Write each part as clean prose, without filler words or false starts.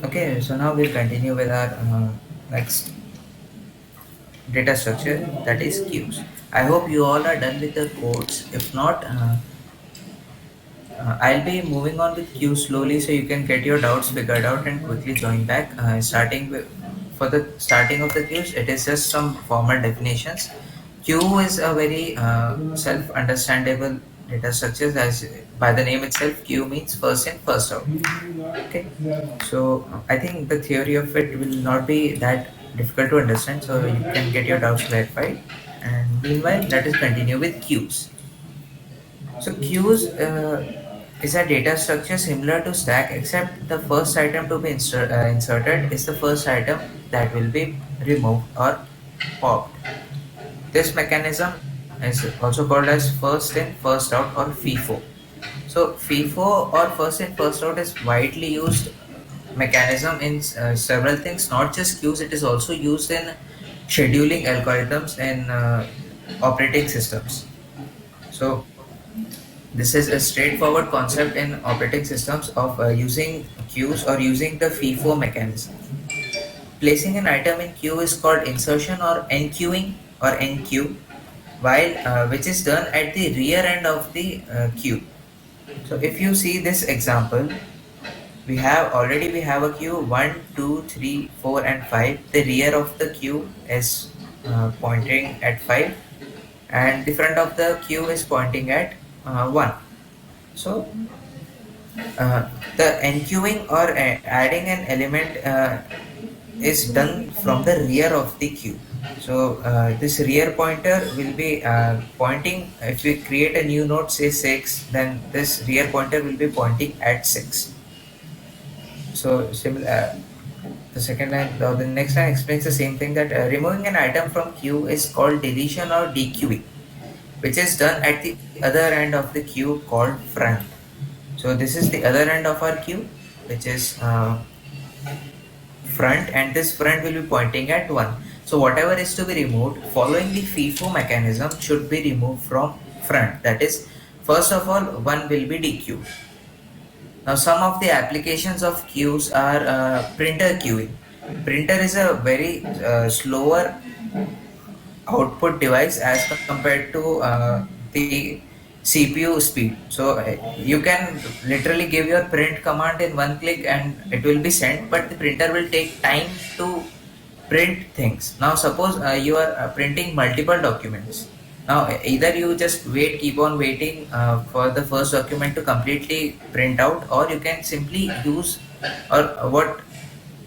Okay, so now we'll continue with our next data structure, that is queues. I hope you all are done with the codes. If not, I'll be moving on with queues slowly so you can get your doubts figured out and quickly join back. Starting with for the starting of the queues, it is just some formal definitions. Queue is a very self-understandable data structure, as by the name itself, queue means first in, first out. Okay, so I think the theory of it will not be that difficult to understand, so you can get your doubts clarified. And meanwhile, let us continue with queues. So queues is a data structure similar to stack, except the first item to be inserted is the first item that will be removed or popped. This mechanism is also called as first in, first out, or FIFO. So FIFO or first in, first out is widely used mechanism in several things, not just queues. It is also used in scheduling algorithms and operating systems. So this is a straightforward concept in operating systems of using queues or using the FIFO mechanism. Placing an item in queue is called insertion or enqueuing or enqueue, while which is done at the rear end of the queue. So if you see this example, we have a queue 1, 2, 3, 4, and 5. The rear of the queue is pointing at 5, and the front of the queue is pointing at 1. So the enqueuing or adding an element is done from the rear of the queue. So this rear pointer will be pointing. If we create a new node, say 6, then this rear pointer will be pointing at 6. So the second line, the next line explains the same thing, that removing an item from queue is called deletion or dequeuing, which is done at the other end of the queue called front. So this is the other end of our queue, which is front, and this front will be pointing at 1. So whatever is to be removed following the FIFO mechanism should be removed from front. That is, first of all, 1 will be dequeued. Now some of the applications of queues are printer queuing. Printer is a very slower output device as compared to the CPU speed. So you can literally give your print command in one click and it will be sent, but the printer will take time to print things. Now suppose you are printing multiple documents. Now either you just wait, keep on waiting for the first document to completely print out, or you can simply use, or what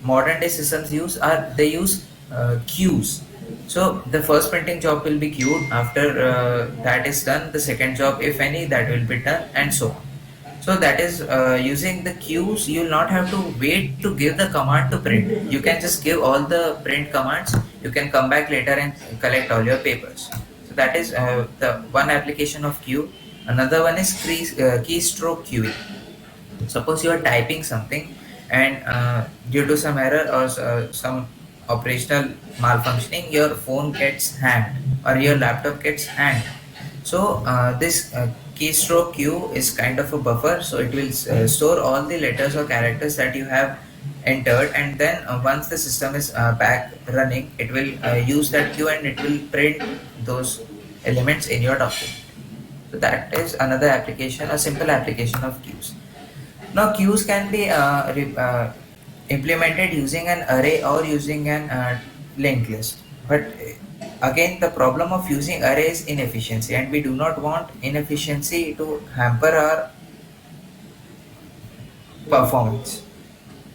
modern day systems use are, they use queues. So the first printing job will be queued. After that is done, the second job, if any, that will be done, and so on. So that is using the queues. You will not have to wait to give the command to print. You can just give all the print commands. You can come back later and collect all your papers. So that is the one application of queue. Another one is keystroke queuing. Suppose you are typing something, and due to some error or some operational malfunctioning, your phone gets hanged or your laptop gets hanged. So this keystroke queue is kind of a buffer, so it will store all the letters or characters that you have entered, and then once the system is back running, it will use that queue and it will print those elements in your document. So that is another application, a simple application of queues. Now queues can be implemented using an array or using an linked list. But again, the problem of using array is inefficiency, and we do not want inefficiency to hamper our performance.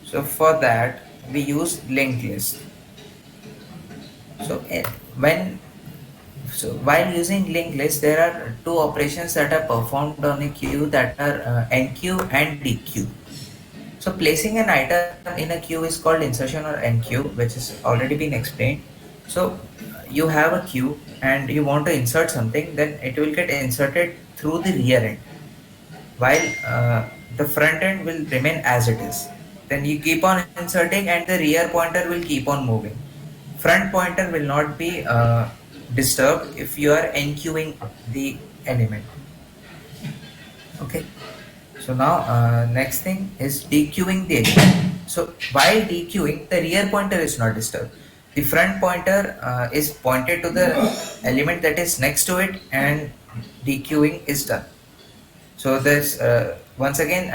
So for that, we use linked list. So when while using linked list, there are two operations that are performed on a queue, that are enqueue and dequeue. So placing an item in a queue is called insertion or enqueue, which has already been explained. So you have a queue and you want to insert something, then it will get inserted through the rear end, while the front end will remain as it is. Then you keep on inserting and the rear pointer will keep on moving. Front pointer will not be disturbed if you are enqueuing the element. Okay. So now next thing is dequeuing the element. So while dequeuing, the rear pointer is not disturbed. The front pointer is pointed to the element that is next to it, and dequeuing is done. So this once again,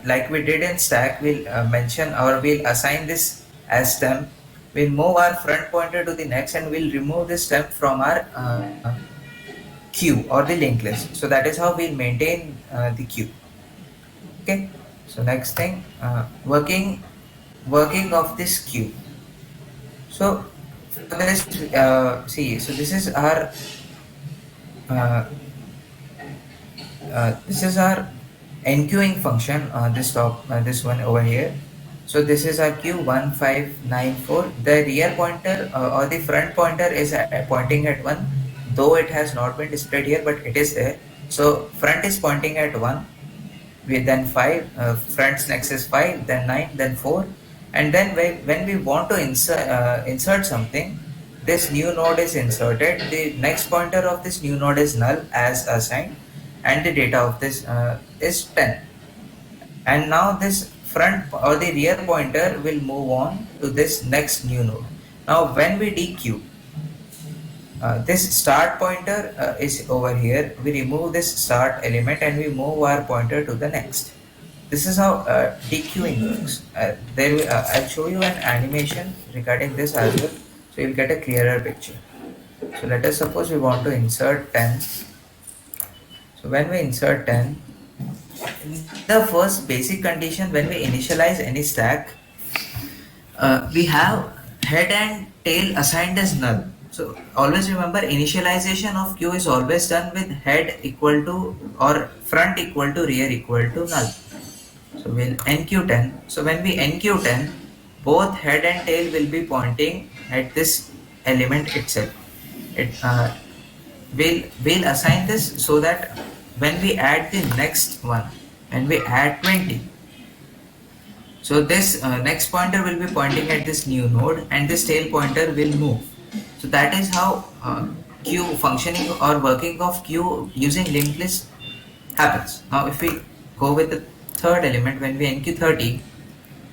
like we did in stack, we'll mention or we'll assign this as stem. We'll move our front pointer to the next, and we'll remove this stem from our queue or the linked list. So that is how we'll maintain the queue. Okay. So next thing, working of this queue. So for this, see, so uh, this is our enqueuing function. This one over here. So this is our queue 1594. The rear pointer or the front pointer is pointing at 1, though it has not been displayed here, but it is there. So front is pointing at 1, then 5, front's next is 5, then 9, then 4. And then when we want to insert something, this new node is inserted. The next pointer of this new node is null as assigned, and the data of this is 10. And now this front or the rear pointer will move on to this next new node. Now when we dequeue, this start pointer is over here. We remove this start element and we move our pointer to the next. This is how dequeuing works. I'll show you an animation regarding this as well, so you'll get a clearer picture. So let us suppose we want to insert 10. So when we insert 10, the first basic condition when we initialize any stack, we have head and tail assigned as null. So always remember, initialization of queue is always done with head equal to or front equal to rear equal to null. So we'll enqueue 10. So when we enqueue 10, both head and tail will be pointing at this element itself. We'll assign this so that when we add the next one, when we add 20, so this next pointer will be pointing at this new node, and this tail pointer will move. So that is how queue functioning or working of queue using linked list happens. Now if we go with the third element, when we enqueue 30,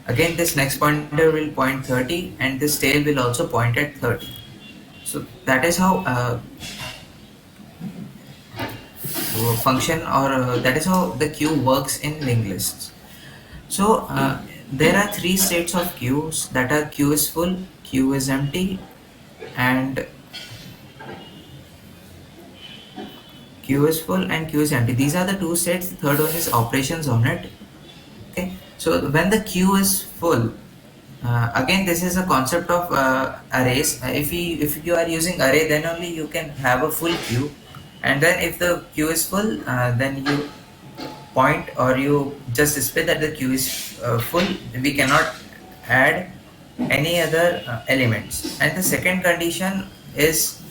again this next pointer will point 30, and this tail will also point at 30. So that is how function or that is how the queue works in linked lists. So there are three states of queues, that are queue is full, queue is empty, and queue is full and queue is empty. These are the two states. The third one is operations on it. Okay. So when the queue is full, again this is a concept of arrays. If you are using array, then only you can have a full queue, and then if the queue is full, then you point or you just display that the queue is full. We cannot add any other elements. And the second condition is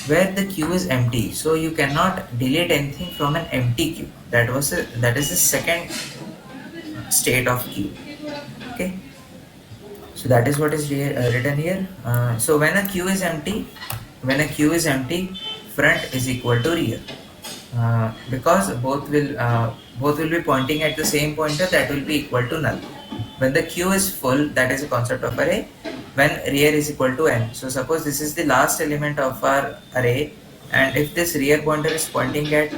where the queue is empty, so you cannot delete anything from an empty queue. That is the second state of queue. Okay. So that is what is written here. So when a queue is empty, front is equal to rear, because both will be pointing at the same pointer, that will be equal to null. When the queue is full, that is a concept of array. When rear is equal to n. So suppose this is the last element of our array, and if this rear pointer is pointing at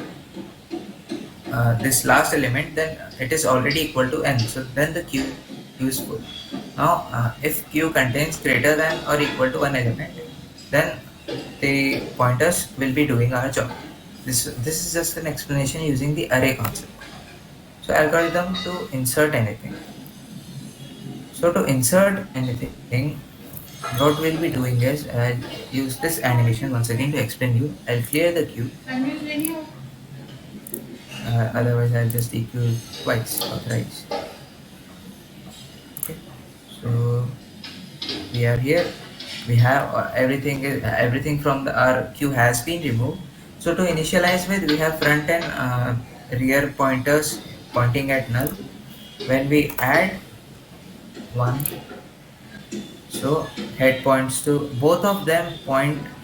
this last element, then it is already equal to n. So then the queue is full. Now if queue contains greater than or equal to one element, then the pointers will be doing our job. This is just an explanation using the array concept. So algorithm to insert anything. So to insert anything, what we'll be doing is I'll use this animation once again to explain you. I'll clear the queue. Otherwise I'll just dequeue twice or thrice. Okay. So we are here. We have everything from our queue has been removed. So to initialize with, we have front and rear pointers pointing at null. When we add 1, so head points to both of them,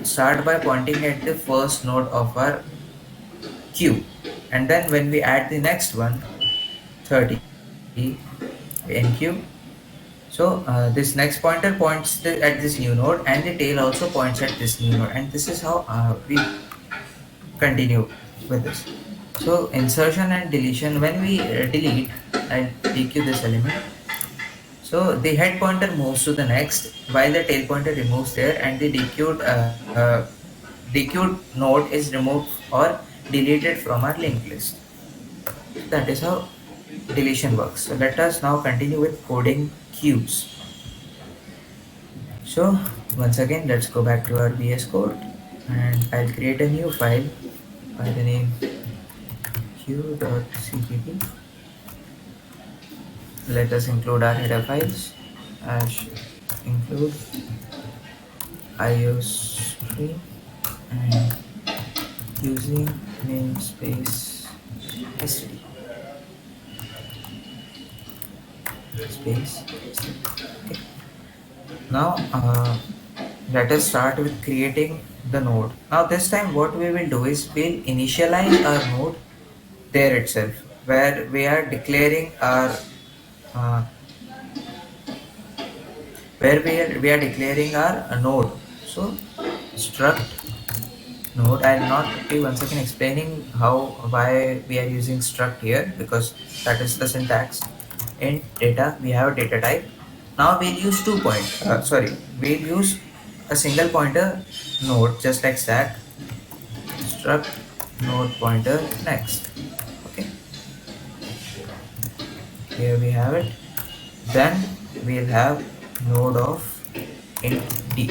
start by pointing at the first node of our queue, and then when we add the next one, 30, we enqueue, So this next pointer points at this new node, and the tail also points at this new node, and this is how we continue with this. So insertion and deletion, when we delete, I'll take you this element. So the head pointer moves to the next, while the tail pointer removes there, and the dequeued node is removed or deleted from our linked list. That is how deletion works. So let us now continue with coding queues. So once again, let's go back to our VS Code, and I'll create a new file by the name queue.cpp. Let us include our header files as include iostream and using namespace std space std. Okay. Now let us start with creating the node. Now this time what we will do is we'll initialize our node there itself, where we are declaring our uh, node. So struct node. I'll not be once again explaining why we are using struct here, because that is the syntax. In data we have a data type. Now we'll use we'll use a single pointer node, just like stack struct node pointer next. Okay, here we have it. Then we'll have node of int d.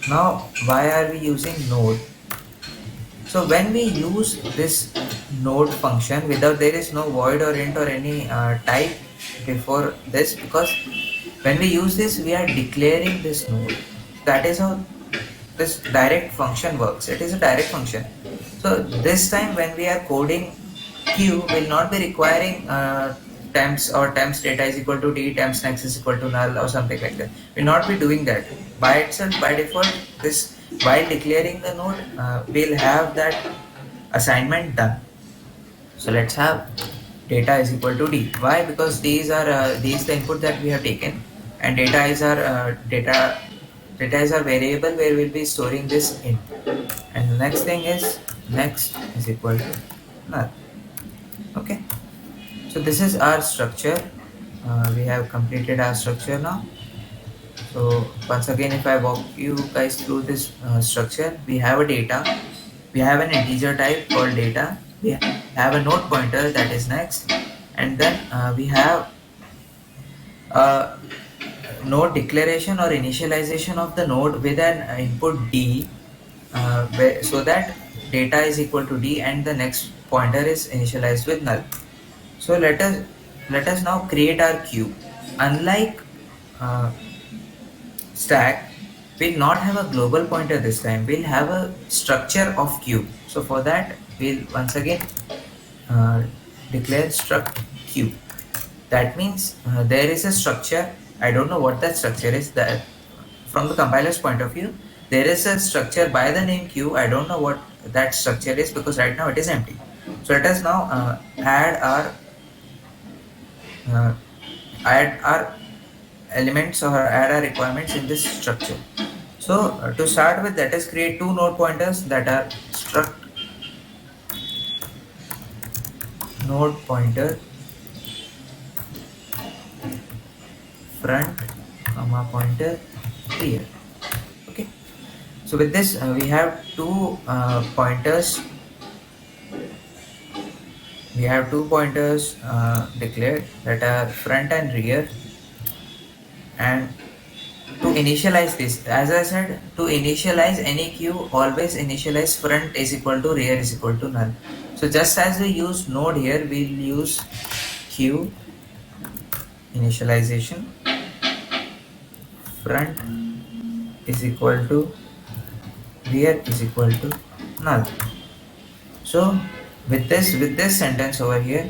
Now why are we using node? So when we use this node function, without, there is no void or int or any type before this, because when we use this we are declaring this node. That is how this direct function works. It is a direct function. So this time when we are coding queue, will not be requiring temps data is equal to d, temps next is equal to null or something like that. We'll not be doing that by itself. By default, this, while declaring the node, we'll have that assignment done. So let's have data is equal to d. Why? Because these are the input that we have taken, and data is our variable where we'll be storing this in. And the next thing is next is equal to null. Okay, so this is our structure. We have completed our structure now. So once again, if I walk you guys through this structure, we have a data, we have an integer type called data, we have a node pointer that is next, and then we have a node declaration or initialization of the node with an input d, so that data is equal to d and the next pointer is initialized with null. So let us now create our queue. Unlike stack, we'll not have a global pointer this time. We'll have a structure of queue. So for that, we'll once again declare struct queue. That means there is a structure. I don't know what that structure is. That from the compiler's point of view, there is a structure by the name queue. I don't know what that structure is, because right now it is empty. So let us now uh, add our elements or add our requirements in this structure. So to start with, let us create two node pointers that are struct node pointer front comma pointer rear. Okay, so with this we have two pointers. We have two pointers declared, that are front and rear. And to initialize this, as I said, to initialize any queue, always initialize front is equal to rear is equal to null. So just as we use node here, we'll use queue initialization front is equal to rear is equal to null. So with this sentence over here,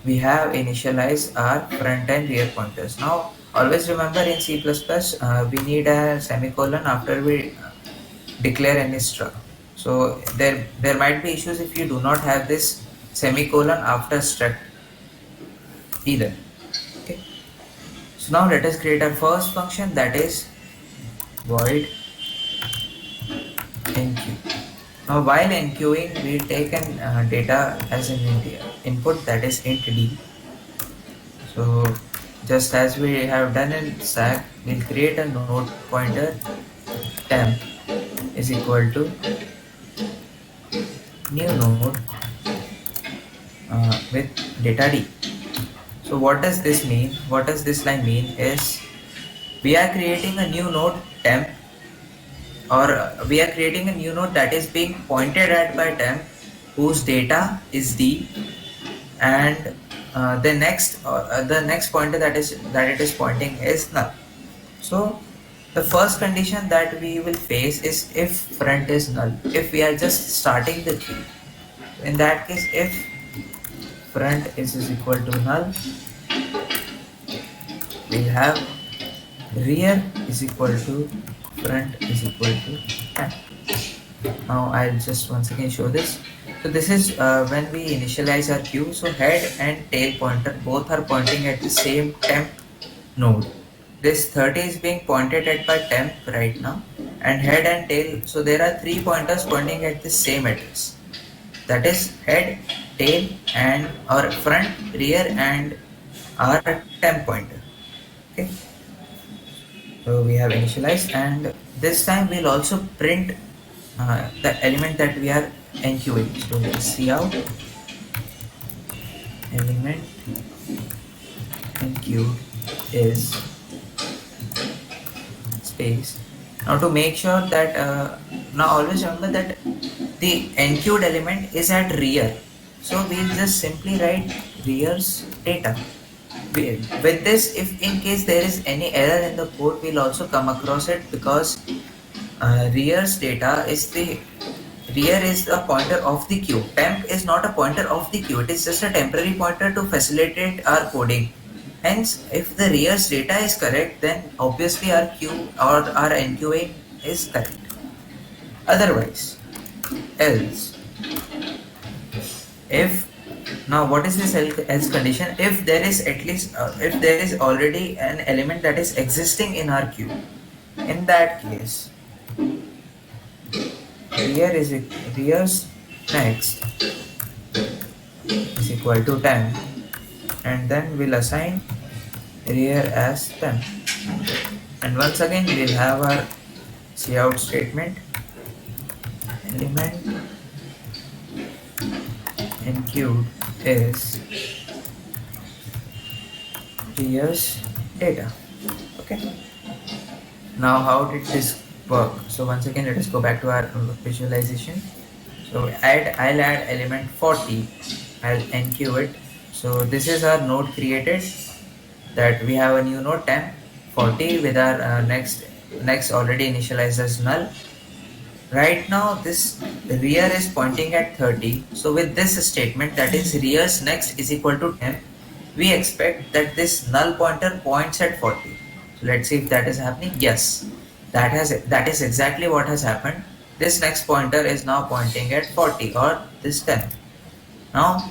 we have initialized our front and rear pointers. Now always remember, in C++, we need a semicolon after we declare any struct. So there might be issues if you do not have this semicolon after struct either. Okay, So now let us create our first function, that is void enqueue. Now while enqueuing, we'll take an data as an input, that is int d. So just as we have done in stack, we'll create a node pointer temp is equal to new node with data d. So what does this mean? What does this line mean is we are creating a new node temp, or we are creating a new node that is being pointed at by temp, whose data is d, and the next pointer that it is pointing is null. So the first condition that we will face is if front is null, if we are just starting the queue. In that case, if front is equal to null, we'll have rear is equal to front is equal to 10. Now I'll just once again show this. So this is when we initialize our queue. So head and tail pointer both are pointing at the same temp node. This 30 is being pointed at by temp right now, and head and tail. So there are three pointers pointing at the same address. That is head, tail, and our front, rear, and our temp pointer. Okay. So we have initialized, and this time we'll also print the element that we are enqueuing. So cout element enqueued is space. Now to make sure that now always remember that the enqueued element is at rear, so we'll just simply write rear's data. With this, if in case there is any error in the code, we'll also come across it, because rear's data is the rear is the pointer of the queue. Temp is not a pointer of the queue, it is just a temporary pointer to facilitate our coding. Hence, if the rear's data is correct, then obviously our queue or our enqueuing is correct. Otherwise, else, if now what is this else condition? If there is at least if there is already an element that is existing in our queue, in that case, rear's next is equal to 10, and then we'll assign rear as 10, and once again we'll have our cout statement element enqueued is rear's data. Okay. Now how did this work? So once again let us go back to our visualization. So I'll add element 40, I'll enqueue it. So this is our node created, that we have a new node temp 40 with our next already initialized as null. Right now this rear is pointing at 30, so with this statement, that is rear's next is equal to 10, we expect that this null pointer points at 40. So let's see if that is happening. Yes, that is exactly what has happened. This next pointer is now pointing at 40, or this 10. Now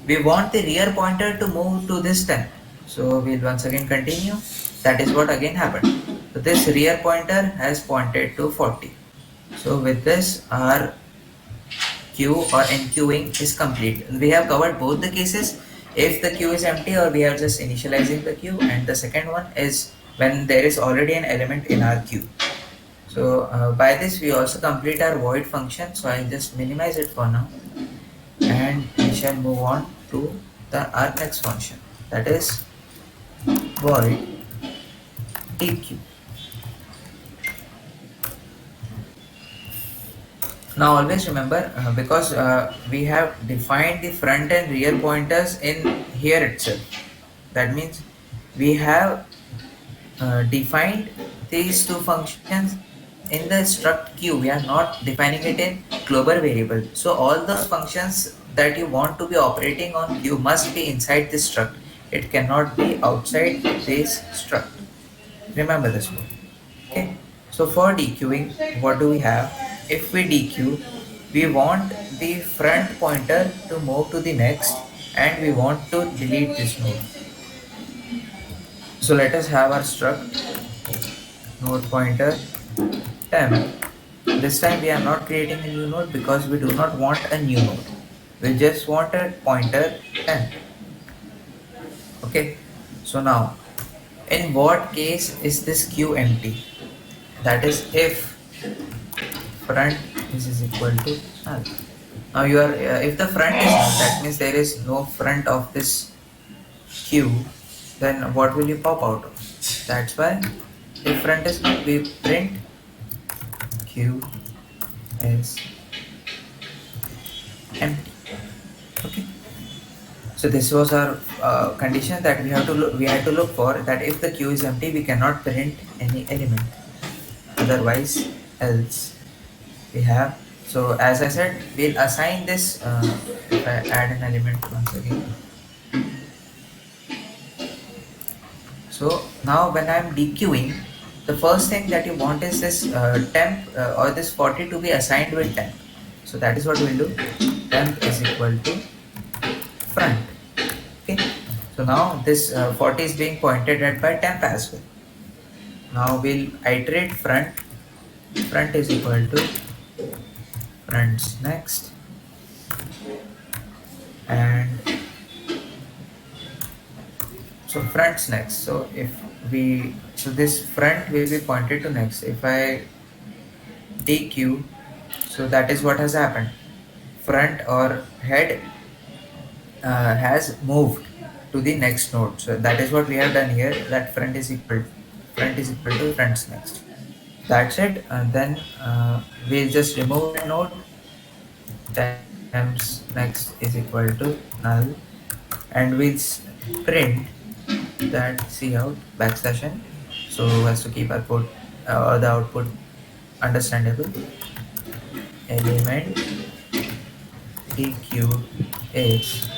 we want the rear pointer to move to this 10, so we'll once again continue. That is what again happened. So this rear pointer has pointed to 40. So with this, our queue or enqueuing is complete. We have covered both the cases, if the queue is empty or we are just initializing the queue, and the second one is when there is already an element in our queue. So by this we also complete our void function. So I'll just minimize it for now, and we shall move on to our next function, that is void dequeue. Now always remember, because we have defined the front and rear pointers in here itself, that means we have defined these two functions in the struct queue. We are not defining it in global variable. So all the functions that you want to be operating on queue must be inside this struct. It cannot be outside this struct. Remember this one. Okay. So for dequeuing, what do we have? If we dequeue, we want the front pointer to move to the next, and we want to delete this node. So let us have our struct node pointer temp. This time we are not creating a new node because we do not want a new node. We just want a pointer temp. Okay. So now, in what case is this queue empty? That is if front is equal to null. Now you are if the front is null, that means there is no front of this queue. Then what will you pop out of? That's why if front is null, we print queue is empty. Okay. So this was our condition that we had to look for, that if the queue is empty, we cannot print any element. Otherwise, else we have. So as I said, we'll assign this. If I add an element once again. So now when I'm dequeuing, the first thing that you want is this temp or this 40 to be assigned with temp. So that is what we'll do. Temp is equal to front. Okay. So now this 40 is being pointed at by temp as well. Now we'll iterate front. Front is equal to fronts next, and so fronts next. So if we this front will be pointed to next. If I dequeue, so that is what has happened. Front or head has moved to the next node. So that is what we have done here. That front is equal to fronts next. That's it. And then we'll just remove the node. Temps next is equal to null, and we'll print that cout \n. So as to keep our code or the output understandable, element dequeued is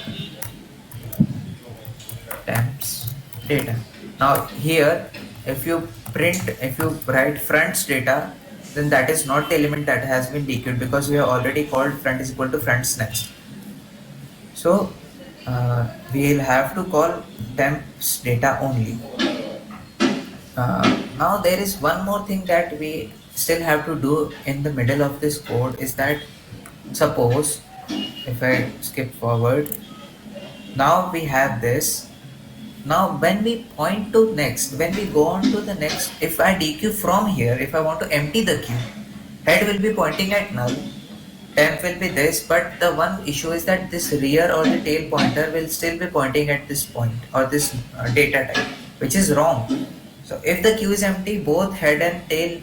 temps data. Now here, if you write fronts data, then that is not the element that has been dequeued, because we have already called front is equal to fronts next. So we'll have to call temps data only. Now there is one more thing that we still have to do in the middle of this code, is that suppose if I skip forward, now we have this. Now when we point to next, when we go on to the next, if I dequeue from here, if I want to empty the queue, head will be pointing at null, temp will be this, but the one issue is that this rear or the tail pointer will still be pointing at this point or this data type, which is wrong. So if the queue is empty, both head and tail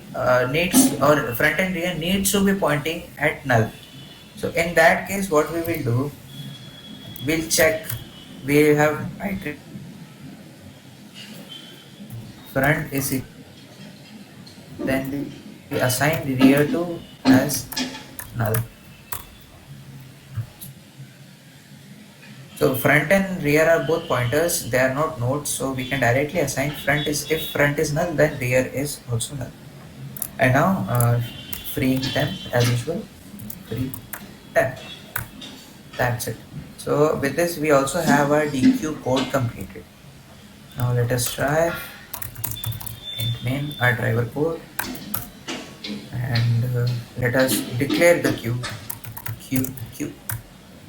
needs, or front and rear needs to be pointing at null. So in that case, what we will do, we'll check, we have iterate front is equal, then we assign rear to as null. So front and rear are both pointers, they are not nodes, so we can directly assign front is, if front is null, then rear is also null. And now freeing temp as usual, free temp. That's it. So with this we also have our dequeue code completed. Now let us try int main our driver code, and let us declare the queue.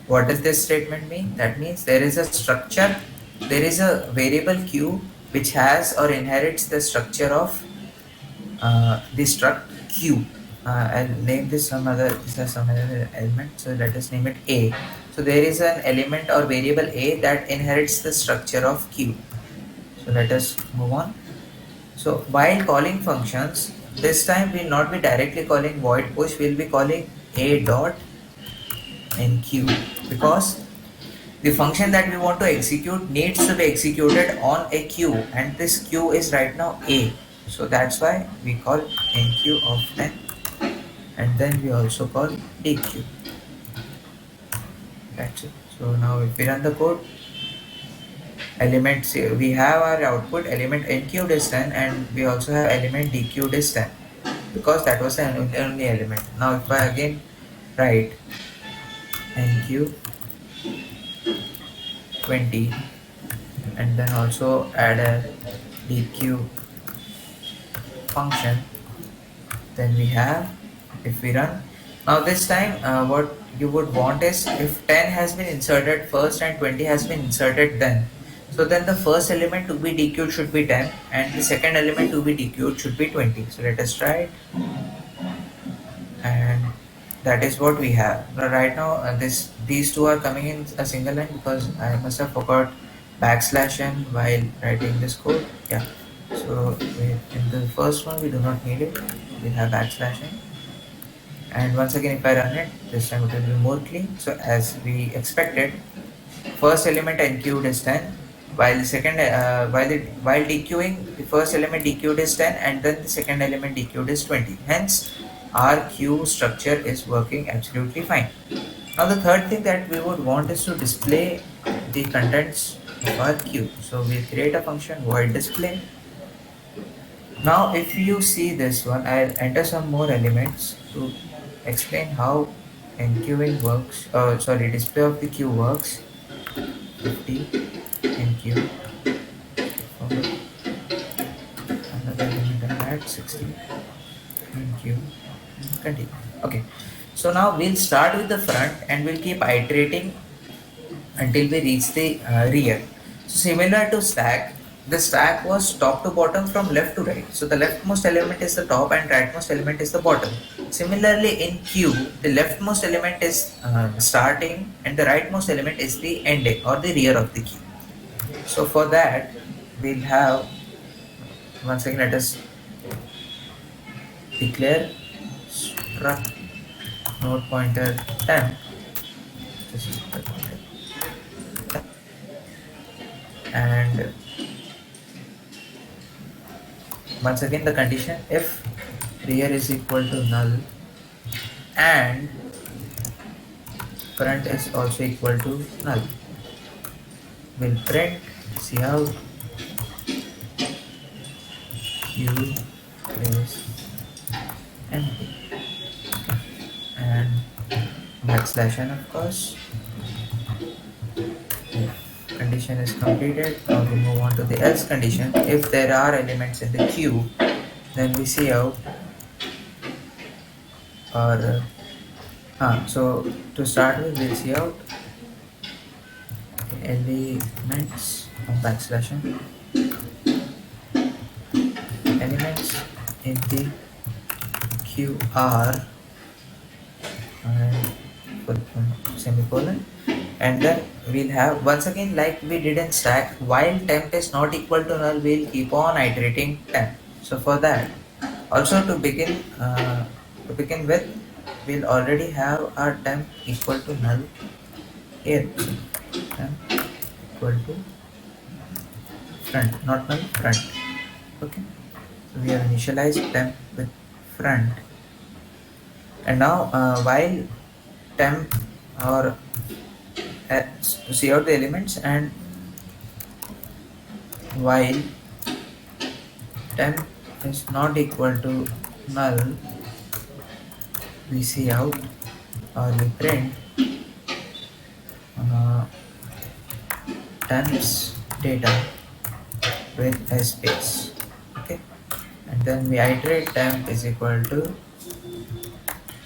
What does this statement mean? That means there is a structure, there is a variable queue which has or inherits the structure of the struct queue. I'll name this some other element, so let us name it A. So there is an element or variable A that inherits the structure of queue. So let us move on. So while calling functions, this time we'll not be directly calling void push, we'll be calling a dot in queue, because the function that we want to execute needs to be executed on a queue, and this queue is right now A. So that's why we call enqueue of n, and then we also call dequeue. That's it. So now if we run the code, element, we have our output element enqueued is 10, and we also have element dequeued is 10, because that was the only element. Now if I again write enqueue 20 and then also add a deq function, then we have, if we run now this time, what you would want is if 10 has been inserted first and 20 has been inserted then, so then the first element to be dequeued should be 10 and the second element to be dequeued should be 20. So let us try it, and that is what we have right now. This these two are coming in a single line because I must have forgot backslash n while writing this code. Yeah, so in the first one we do not need it, we have backslash n. And once again, if I run it, this time it will be more clean. So as we expected, first element enqueued is 10, while the second while dequeuing, the first element dequeued is 10 and then the second element dequeued is 20. Hence our queue structure is working absolutely fine. Now the third thing that we would want is to display the contents of our queue. So we'll create a function void display. Now if you see this one, I'll enter some more elements to explain how enqueuing works, sorry, display of the queue works. 50 enqueue, followed another element I add 60 enqueue, continue. Okay, so now we'll start with the front and we'll keep iterating until we reach the rear. So similar to stack, the stack was top to bottom from left to right. So the leftmost element is the top and rightmost element is the bottom. Similarly in queue, the leftmost element is starting and the rightmost element is the ending or the rear of the queue. So for that, we'll have, once again let us declare struct node pointer temp. This is the pointer. And once again the condition, if rear is equal to null and front is also equal to null, will print cout queue is empty, and backslash n of course. If condition is completed, now we move on to the else condition. If there are elements in the queue, then we see out, or so to start with, we'll see out elements of backslash n, elements in the queue are, and semicolon, and then we'll have, once again like we did in stack, while temp is not equal to null, we'll keep on iterating temp. So for that, also to begin with, we'll already have our temp equal to null here. So temp equal to front, not null, front. Okay, so we have initialized temp with front, and now while temp, or see out the elements, and while temp is not equal to null, we see out, or we print temp's data with a space. Okay, and then we iterate temp is equal to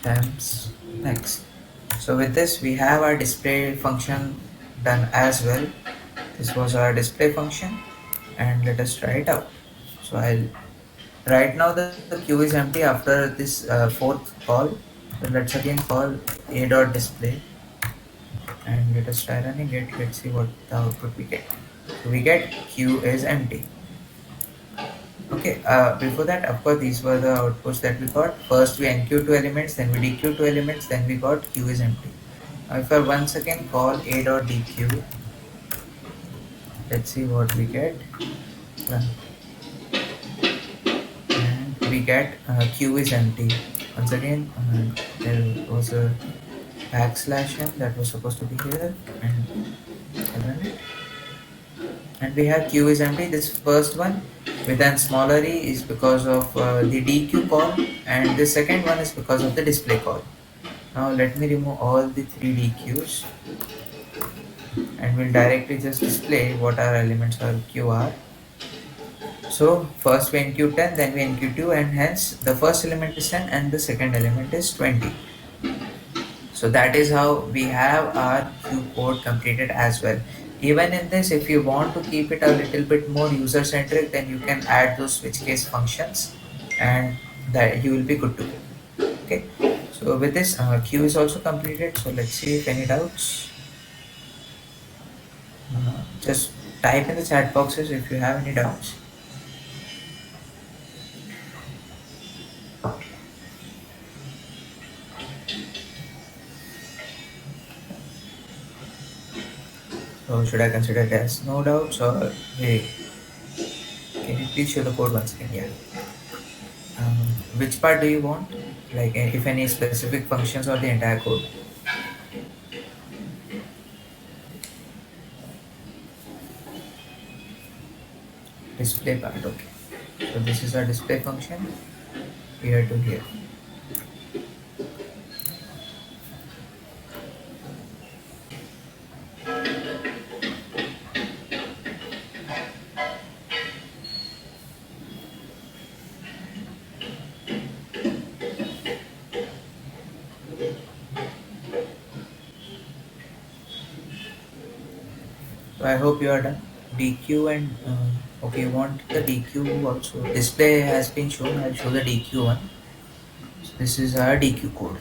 temp's next. So with this we have our display function done as well. This was our display function, and let us try it out. So I'll, right now the queue is empty after this fourth call. So let's again call a dot display and let us try running it. Let's see what the output we get. So we get queue is empty. Okay, before that, of course, these were the outputs that we got. First we enqueue two elements, then we dequeue two elements, then we got queue is empty. Now if I once again call a dot dequeue, let's see what we get. Run. And we get queue is empty. Once again, there was a backslash n that was supposed to be here, and I run it. And we have queue is empty. This first one with an smaller e is because of the dequeue call, and the second one is because of the display call. Now let me remove all the three dequeues, and we'll directly just display what our elements are queue are. So first we enqueue 10, then we enqueue 2, and hence the first element is 10 and the second element is 20. So that is how we have our queue code completed as well. Even in this, if you want to keep it a little bit more user centric, then you can add those switch case functions and that you will be good to go. Okay. So with this, queue is also completed. So let's see if any doubts. Just type in the chat boxes if you have any doubts. So should I consider it as no doubts, or hey, can you please show the code once again? Yeah. Which part do you want? Like if any specific functions or the entire code? Display part, okay. So this is our display function here to here. So I hope you are done. DQ and okay, you want the DQ also. Display has been shown. I'll show the DQ one. So this is our DQ code.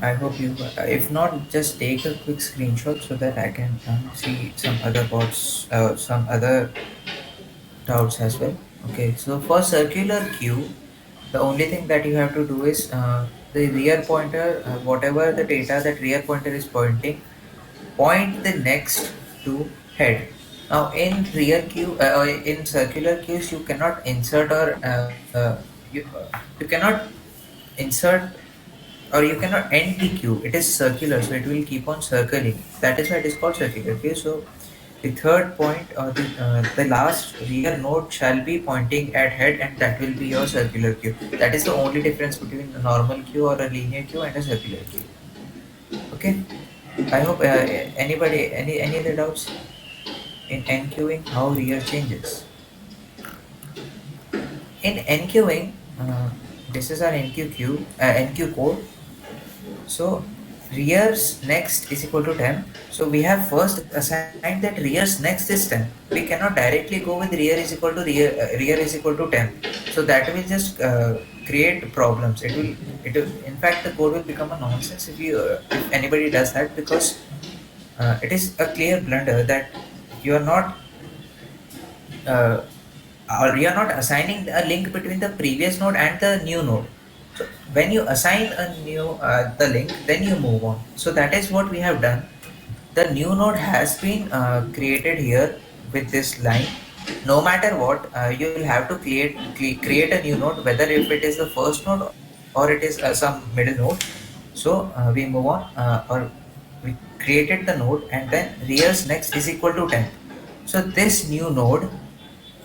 I hope you. If not, just take a quick screenshot so that I can see some other bots, some other doubts as well. Okay, so for circular queue, the only thing that you have to do is the rear pointer, whatever the data that rear pointer is pointing, point the next to head. Now in rear queue, or in circular queues, you cannot insert or you cannot insert or you cannot end the queue. It is circular, so it will keep on circling. That is why it is called circular queue. So the third point or the last rear node shall be pointing at head, and that will be your circular queue. That is the only difference between a normal queue or a linear queue and a circular queue. Okay. I hope anybody any other doubts in enqueuing how rear changes. In enqueuing, this is our enqueue code. So rears next is equal to 10. So we have first assigned that rears next is 10. We cannot directly go with rear is equal to rear is equal to 10. So that will just create problems. It will in fact the code will become a nonsense if anybody does that, because it is a clear blunder that you are not uh, or you are not assigning a link between the previous node and the new node. So when you assign a new the link, then you move on. So that is what we have done. The new node has been created here with this line. No matter what, you will have to create a new node, whether if it is the first node or it is some middle node. So we move on, or we created the node, and then rears next is equal to 10. So this new node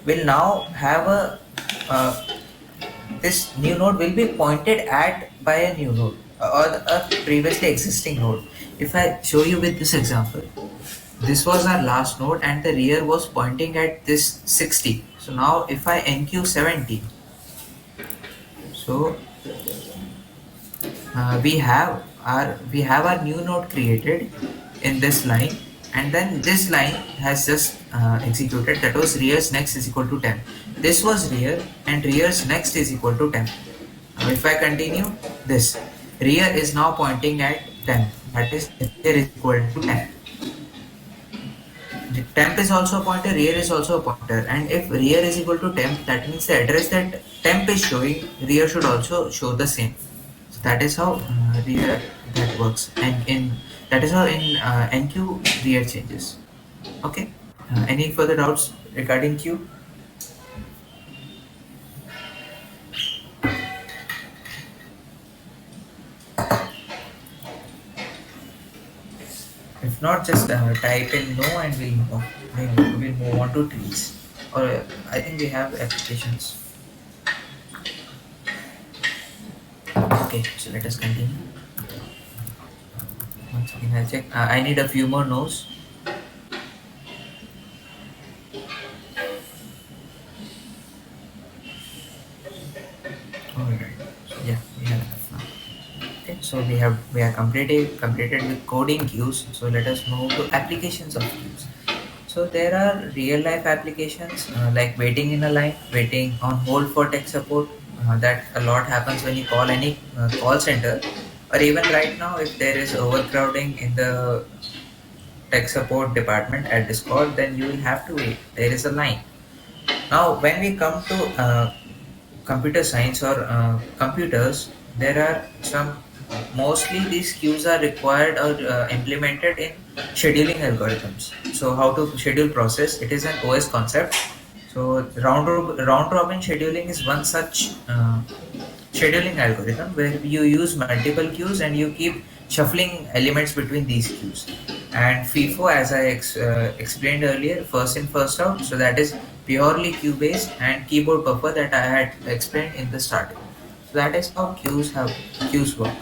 will now have a this new node will be pointed at by a new node or a previously existing node. If I show you with this example, this was our last node and the rear was pointing at this 60. So now if I enqueue 70, so we have our new node created in this line, and then this line has just executed. That was rears next is equal to 10. This was rear, and rears next is equal to 10. Now if I continue this, rear is now pointing at 10. That is rear is equal to 10. The temp is also a pointer, rear is also a pointer, and if rear is equal to temp, that means the address that temp is showing, rear should also show the same. So that is how rear that works, and in that is how in enqueue rear changes. Okay. Any further doubts regarding queue? If not, just type in no, and we'll move on to trees. Or I think we have applications. Okay, so let us continue. Once again, I'll check. I need a few more no's. Alright. So yeah, we have enough now. Okay, so we are completed with coding queues. So let us move to applications of queues. So there are real life applications like waiting in a line, waiting on hold for tech support. That a lot happens when you call any call center, or even right now if there is overcrowding in the tech support department at Discord, then you will have to wait. There is a line. Now, when we come to computer science or computers, there are some, mostly these queues are required or implemented in scheduling algorithms. So how to schedule process, it is an OS concept. So round robin scheduling is one such scheduling algorithm where you use multiple queues and you keep shuffling elements between these queues. And FIFO, as I explained earlier, first in first out, so that is purely queue based, and keyboard buffer that I had explained in the starting. So that is how queues work.